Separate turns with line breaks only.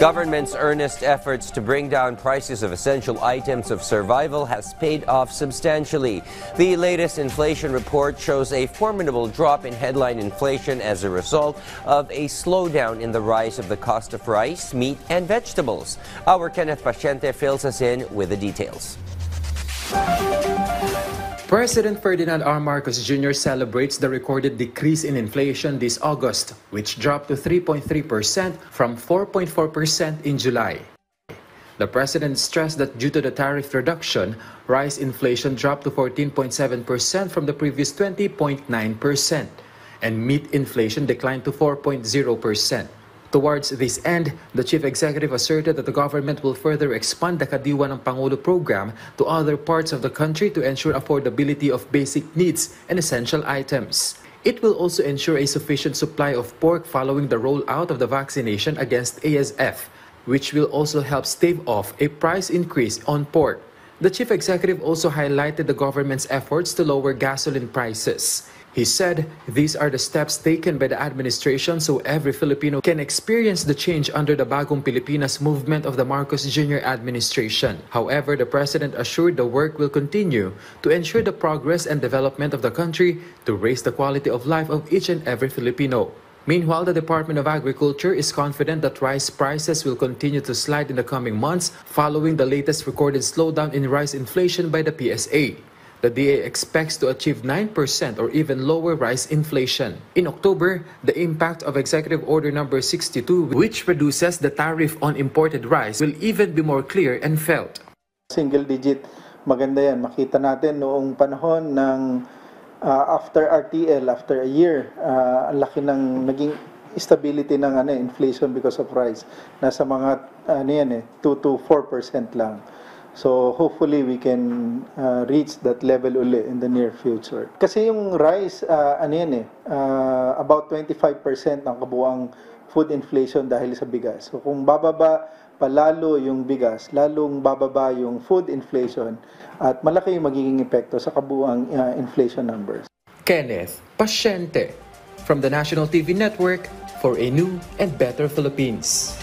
Government's earnest efforts to bring down prices of essential items of survival has paid off substantially. The latest inflation report shows a formidable drop in headline inflation as a result of a slowdown in the rise of the cost of rice, meat, and vegetables. Our Kenneth Paciente fills us in with the details.
President Ferdinand R. Marcos Jr. celebrates the recorded decrease in inflation this August, which dropped to 3.3% from 4.4% in July. The president stressed that due to the tariff reduction, rice inflation dropped to 14.7% from the previous 20.9%, and meat inflation declined to 4.0%. Towards this end, the chief executive asserted that the government will further expand the Kadiwa ng Pangulo program to other parts of the country to ensure affordability of basic needs and essential items. It will also ensure a sufficient supply of pork following the rollout of the vaccination against ASF, which will also help stave off a price increase on pork. The chief executive also highlighted the government's efforts to lower gasoline prices. He said these are the steps taken by the administration so every Filipino can experience the change under the Bagong Pilipinas movement of the Marcos Jr. administration. However, the president assured the work will continue to ensure the progress and development of the country to raise the quality of life of each and every Filipino. Meanwhile, the Department of Agriculture is confident that rice prices will continue to slide in the coming months following the latest recorded slowdown in rice inflation by the PSA. The DA expects to achieve 9% or even lower rice inflation. In October, the impact of Executive Order No. 62, which reduces the tariff on imported rice, will even be more clear and felt.
Single digit, maganda yan. Makita natin noong panahon ng after RTL, after a year, ang laki ng naging stability ng inflation because of rice. Nasa mga 2 to 4% lang. So hopefully we can reach that level uli in the near future. Kasi yung rice, about 25% ng kabuuang food inflation dahil sa bigas. So kung bababa palalo yung bigas, lalong bababa yung food inflation at malaki yung magiging epekto sa kabuuang inflation numbers.
Kenneth Paciente from the National TV Network for a new and better Philippines.